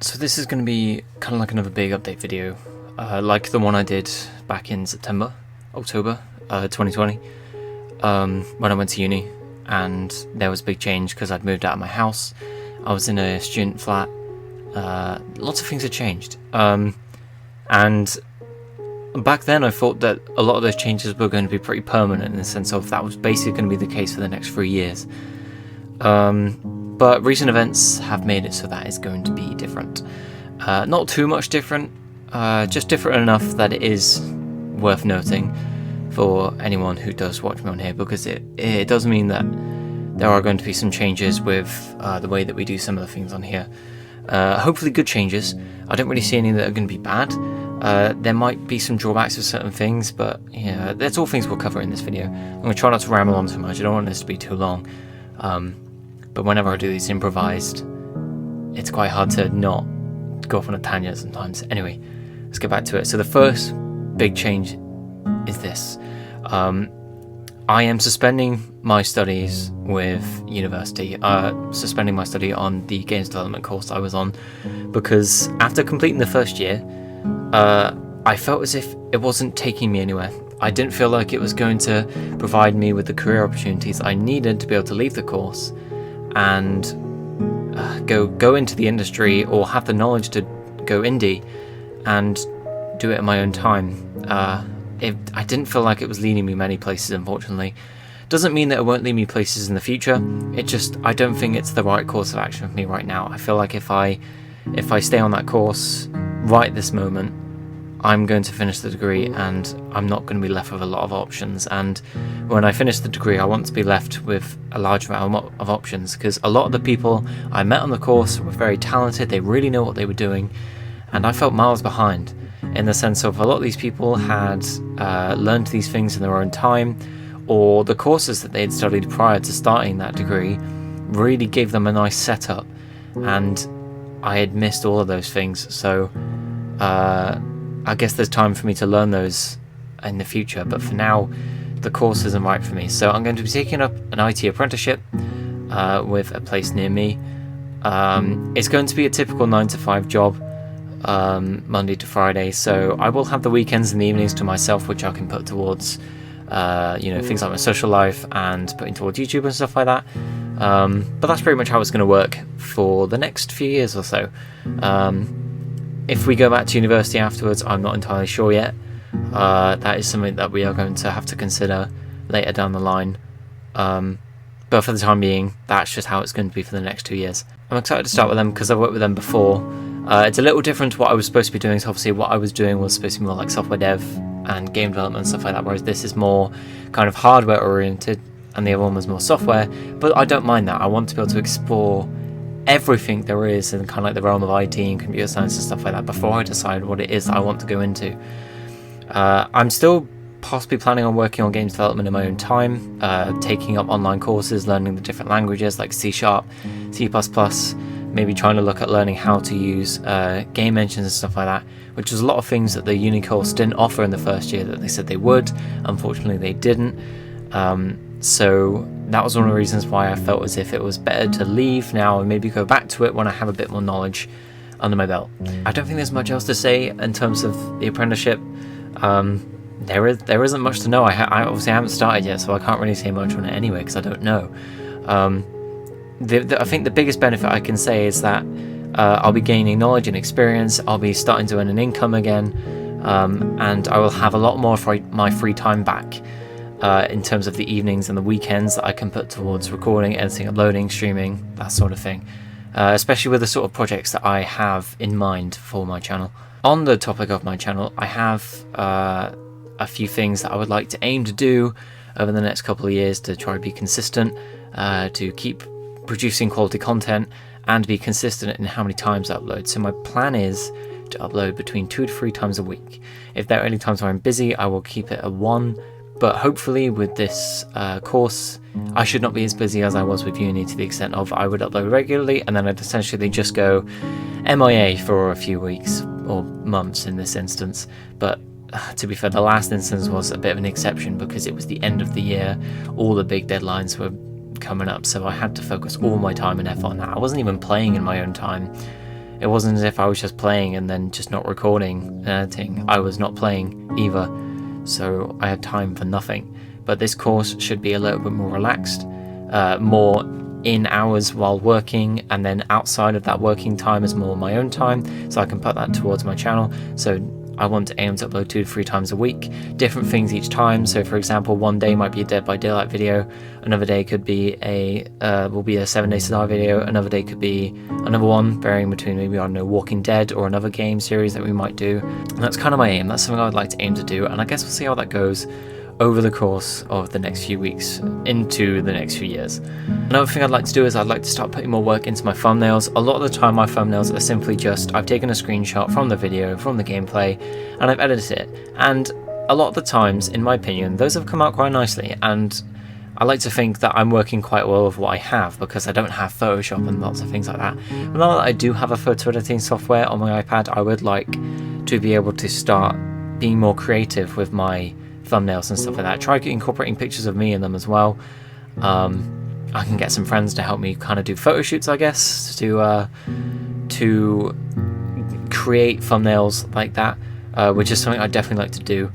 So this is going to be kind of like another big update video, like the one I did back in October 2020, when I went to uni, and there was a big change because I'd moved out of my house. I was in a student flat. Lots of things had changed, and back then I thought that a lot of those changes were going to be pretty permanent, in the sense of that was basically going to be the case for the next 3 years. But recent events have made it so that is going to be different. Not too much different, just different enough that it is worth noting for anyone who does watch me on here, because it does mean that there are going to be some changes with the way that we do some of the things on here. Hopefully good changes. I don't really see any that are going to be bad. There might be some drawbacks with certain things, but yeah, that's all things we'll cover in this video. I'm going to try not to ramble on too much. I don't want this to be too long. But whenever I do these improvised, it's quite hard to not go off on a tangent sometimes. Anyway, let's get back to it. So the first big change is this. I am suspending my studies with university, suspending my study on the games development course I was on, because after completing the first year, I felt as if it wasn't taking me anywhere. I didn't feel like it was going to provide me with the career opportunities I needed to be able to leave the course and go into the industry, or have the knowledge to go indie and do it at my own time. I didn't feel like it was leading me many places, unfortunately. Doesn't mean that it won't lead me places in the future. I don't think it's the right course of action for me right now. I feel like if I stay on that course right this moment, I'm going to finish the degree and I'm not going to be left with a lot of options. And when I finish the degree, I want to be left with a large amount of options, because a lot of the people I met on the course were very talented. They really know what they were doing, and I felt miles behind, in the sense of a lot of these people had learned these things in their own time, or the courses that they had studied prior to starting that degree really gave them a nice setup, and I had missed all of those things. So I guess there's time for me to learn those in the future, but for now the course isn't right for me. So I'm going to be taking up an IT apprenticeship with a place near me. It's going to be a typical 9-to-5 job, Monday to Friday, so I will have the weekends and the evenings to myself, which I can put towards things like my social life and putting towards YouTube and stuff like that. But that's pretty much how it's going to work for the next few years or so. If we go back to university afterwards, I'm not entirely sure yet. That is something that we are going to have to consider later down the line. But for the time being, that's just how it's going to be for the next 2 years. I'm excited to start with them because I've worked with them before. It's a little different to what I was supposed to be doing. So obviously what I was doing was supposed to be more like software dev and game development and stuff like that, whereas this is more kind of hardware oriented and the other one was more software. But I don't mind that. I want to be able to explore everything there is in kind of like the realm of IT and computer science and stuff like that before I decide what it is that I want to go into. I'm still possibly planning on working on games development in my own time, taking up online courses, learning the different languages like C#, C++, maybe trying to look at learning how to use game engines and stuff like that, which is a lot of things that the uni course didn't offer in the first year that they said they would. Unfortunately they didn't. So that was one of the reasons why I felt as if it was better to leave now and maybe go back to it when I have a bit more knowledge under my belt. I don't think there's much else to say in terms of the apprenticeship. There isn't much to know. I obviously haven't started yet, so I can't really say much on it anyway because I don't know. I think the biggest benefit I can say is that I'll be gaining knowledge and experience. I'll be starting to earn an income again, and I will have a lot more of my free time back. In terms of the evenings and the weekends that I can put towards recording, editing, uploading, streaming, that sort of thing. Especially with the sort of projects that I have in mind for my channel. On the topic of my channel, I have a few things that I would like to aim to do over the next couple of years to try to be consistent, to keep producing quality content and be consistent in how many times I upload. So my plan is to upload between 2 to 3 times a week. If there are any times where I'm busy, I will keep it at 1. But hopefully with this course, I should not be as busy as I was with uni, to the extent of I would upload regularly and then I'd essentially just go MIA for a few weeks or months in this instance. But to be fair, the last instance was a bit of an exception because it was the end of the year. All the big deadlines were coming up, so I had to focus all my time and effort on that. I wasn't even playing in my own time. It wasn't as if I was just playing and then just not recording and editing. I was not playing either, so I had time for nothing. But this course should be a little bit more relaxed, more in hours while working, and then outside of that working time is more my own time, so I can put that towards my channel. So I want to aim to upload 2 to 3 times a week, different things each time. So for example, one day might be a Dead by Daylight video, another day could be a 7 Days to Die video, another day could be another one, varying between maybe, I don't know, Walking Dead or another game series that we might do. And that's kind of my aim. That's something I would like to aim to do, and I guess we'll see how that goes over the course of the next few weeks into the next few years. Another thing I'd like to do is I'd like to start putting more work into my thumbnails. A lot of the time my thumbnails are simply just, I've taken a screenshot from the video, from the gameplay, and I've edited it. And a lot of the times, in my opinion, those have come out quite nicely, and I like to think that I'm working quite well with what I have, because I don't have Photoshop and lots of things like that. But now that I do have a photo editing software on my iPad, I would like to be able to start being more creative with my thumbnails and stuff like that. Try incorporating pictures of me in them as well. I can get some friends to help me kind of do photo shoots, I guess, to create thumbnails like that, which is something I'd definitely like to do.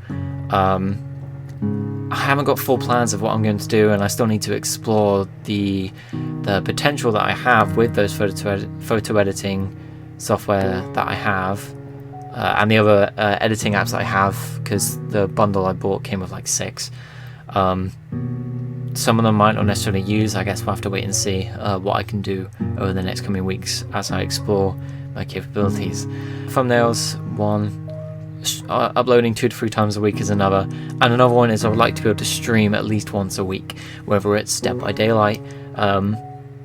I haven't got full plans of what I'm going to do, and I still need to explore the potential that I have with those photo editing software that I have, and the other editing apps that I have, because the bundle I bought came with like 6. Some of them might not necessarily use. I guess we'll have to wait and see what I can do over the next coming weeks as I explore my capabilities. Thumbnails, one. Uploading 2 to 3 times a week is another. And another one is I would like to be able to stream at least once a week, whether it's Dead by Daylight. On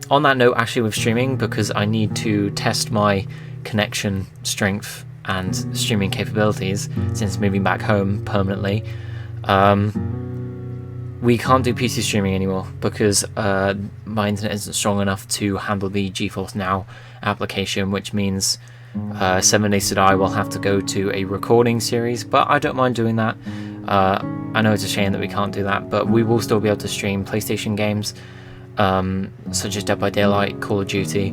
that note, actually, with streaming, because I need to test my connection strength and streaming capabilities since moving back home permanently, we can't do PC streaming anymore because my internet isn't strong enough to handle the GeForce Now application, which means 7 Days to Die will have to go to a recording series, but I don't mind doing that. I know it's a shame that we can't do that, but we will still be able to stream PlayStation games, such as Dead by Daylight, Call of Duty,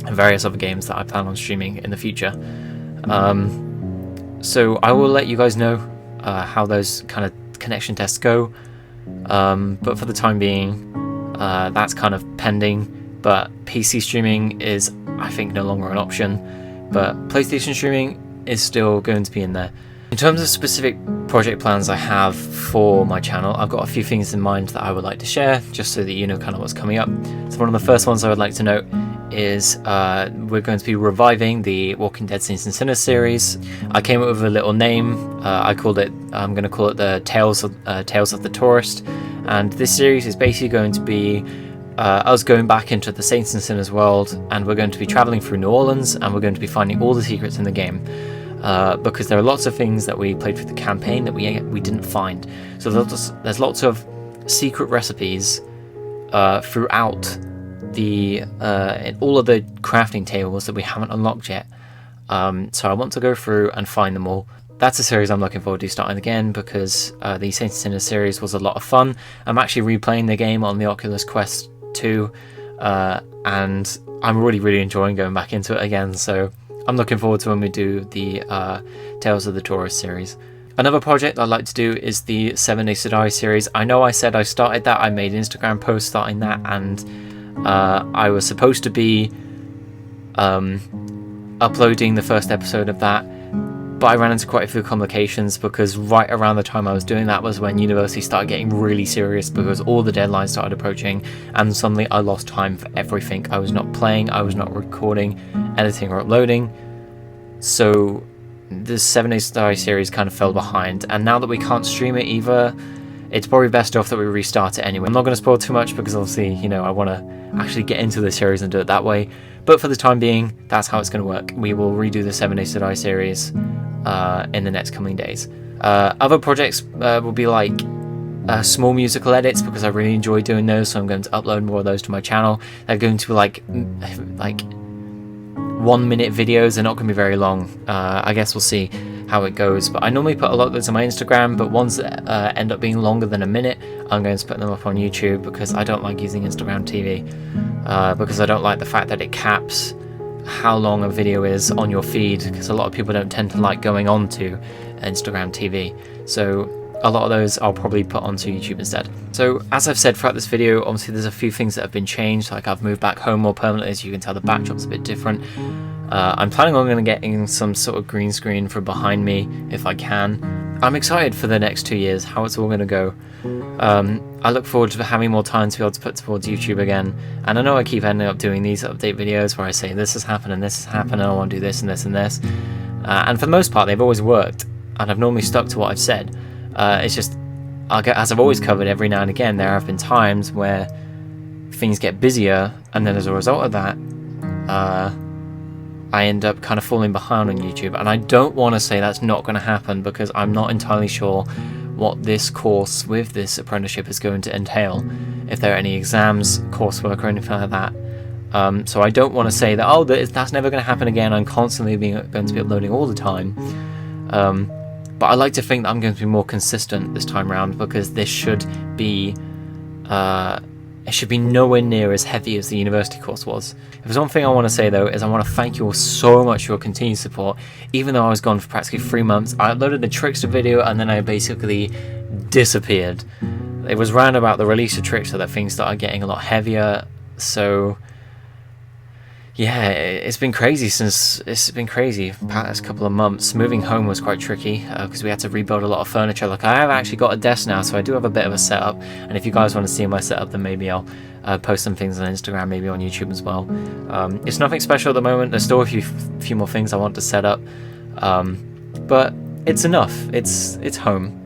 and various other games that I plan on streaming in the future. So I will let you guys know how those kind of connection tests go, but for the time being, that's kind of pending. But PC streaming is, I think, no longer an option, but PlayStation streaming is still going to be in there. In terms of specific project plans I have for my channel, I've got a few things in mind that I would like to share, just so that you know kind of what's coming up. So one of the first ones I would like to note is we're going to be reviving the Walking Dead Saints and Sinners series. I came up with a little name. I'm going to call it the Tales of the Tourist, and this series is basically going to be us going back into the Saints and Sinners world, and we're going to be traveling through New Orleans, and we're going to be finding all the secrets in the game. Because there are lots of things that we played through the campaign that we didn't find. So there's lots of secret recipes throughout the in all of the crafting tables that we haven't unlocked yet. So I want to go through and find them all. That's a series I'm looking forward to starting again, because the Saints and Sinners series was a lot of fun. I'm actually replaying the game on the Oculus Quest 2, and I'm really enjoying going back into it again. So I'm looking forward to when we do the Tales of the Tourist series. Another project I'd like to do is the 7 Days to Die series. I know I said I started that, I made an Instagram post starting that, and I was supposed to be uploading the first episode of that, but I ran into quite a few complications, because right around the time I was doing that was when university started getting really serious, because all the deadlines started approaching, and suddenly I lost time for everything. I was not playing, I was not recording, editing, or uploading. So the 7 Days to Die series kind of fell behind, and now that we can't stream it either, it's probably best off that we restart it anyway. I'm not going to spoil too much, because obviously, you know, I want to actually get into the series and do it that way. But for the time being, that's how it's going to work. We will redo the 7 Days to Die series in the next coming days. Other projects will be like small musical edits, because I really enjoy doing those, so I'm going to upload more of those to my channel. They're going to be like 1-minute videos. They're not going to be very long. I guess we'll see how it goes, but I normally put a lot of those on my Instagram, but ones that end up being longer than a minute, I'm going to put them up on YouTube, because I don't like using Instagram TV, because I don't like the fact that it caps how long a video is on your feed, because a lot of people don't tend to like going on to Instagram TV. So a lot of those I'll probably put onto YouTube instead. So as I've said throughout this video, obviously there's a few things that have been changed. Like I've moved back home more permanently, as you can tell the backdrop's a bit different. I'm planning on getting some sort of green screen for behind me if I can. I'm excited for the next 2 years, how it's all going to go. I look forward to having more time to be able to put towards YouTube again. And I know I keep ending up doing these update videos where I say this has happened and this has happened and I want to do this and this and this. And for the most part they've always worked, and I've normally stuck to what I've said. It's just, as I've always covered, every now and again there have been times where things get busier, and then as a result of that I end up kind of falling behind on YouTube. And I don't want to say that's not going to happen, because I'm not entirely sure what this course with this apprenticeship is going to entail, if there are any exams, coursework or anything like that. So I don't want to say that, oh, that's never going to happen again, I'm constantly going to be uploading all the time. But I like to think that I'm going to be more consistent this time around, because this should be it should be nowhere near as heavy as the university course was. If there's one thing I want to say though, is I want to thank you all so much for your continued support. Even though I was gone for practically 3 months, I uploaded the Trickster video and then I basically disappeared. It was round about the release of Trickster that things started getting a lot heavier. So yeah, it's been crazy past couple of months. Moving home was quite tricky because we had to rebuild a lot of furniture. Like, I have actually got a desk now, so I do have a bit of a setup, and if you guys want to see my setup, then maybe I'll post some things on Instagram, maybe on YouTube as well. It's nothing special at the moment. There's still a few more things I want to set up, but it's enough. It's home.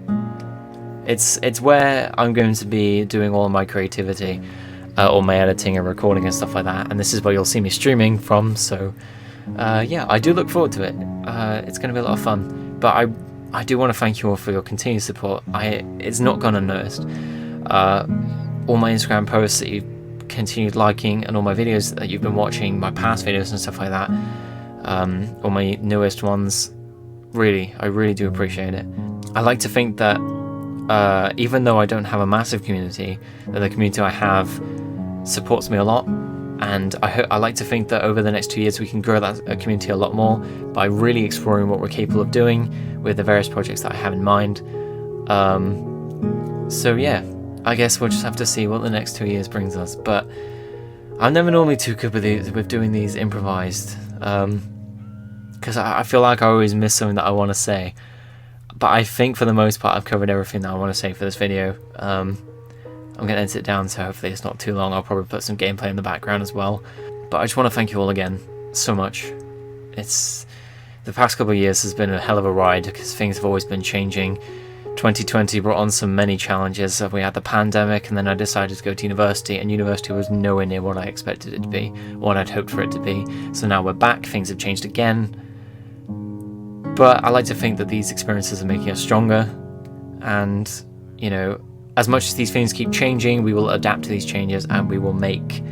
It's where I'm going to be doing all of my creativity. All my editing and recording and stuff like that, and this is where you'll see me streaming from. So yeah, I do look forward to it. It's going to be a lot of fun, but I do want to thank you all for your continued support. It's not gone unnoticed. All my Instagram posts that you've continued liking, and all my videos that you've been watching, my past videos and stuff like that, all my newest ones, I really do appreciate it. I like to think that even though I don't have a massive community, that the community I have supports me a lot, and I like to think that over the next 2 years we can grow that community a lot more by really exploring what we're capable of doing with the various projects that I have in mind. So yeah, I guess we'll just have to see what the next 2 years brings us, but I'm never normally too good with doing these improvised, because I feel like I always miss something that I want to say. But I think for the most part I've covered everything that I want to say for this video. I'm going to edit it down, so hopefully it's not too long. I'll probably put some gameplay in the background as well. But I just want to thank you all again so much. The past couple of years has been a hell of a ride, because things have always been changing. 2020 brought on many challenges. We had the pandemic, and then I decided to go to university, and university was nowhere near what I expected it to be, what I'd hoped for it to be. So now we're back, things have changed again. But I like to think that these experiences are making us stronger, and, you know, as much as these things keep changing, we will adapt to these changes, and we will make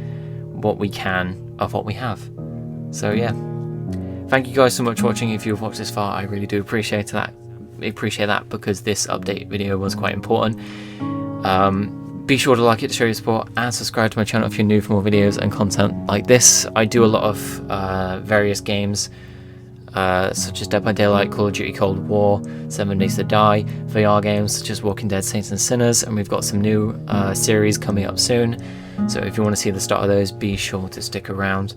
what we can of what we have. So yeah, thank you guys so much for watching. If you've watched this far, I really do appreciate that. Because this update video was quite important. Be sure to like it to show your support, and subscribe to my channel if you're new for more videos and content like this. I do a lot of various games, such as Dead by Daylight, Call of Duty Cold War, 7 Days to Die, VR games such as Walking Dead, Saints and Sinners, and we've got some new series coming up soon. So if you want to see the start of those, be sure to stick around.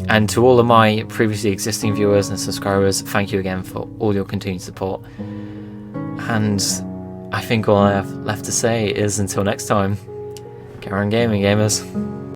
And to all of my previously existing viewers and subscribers, thank you again for all your continued support. And I think all I have left to say is until next time, carry on gaming, gamers.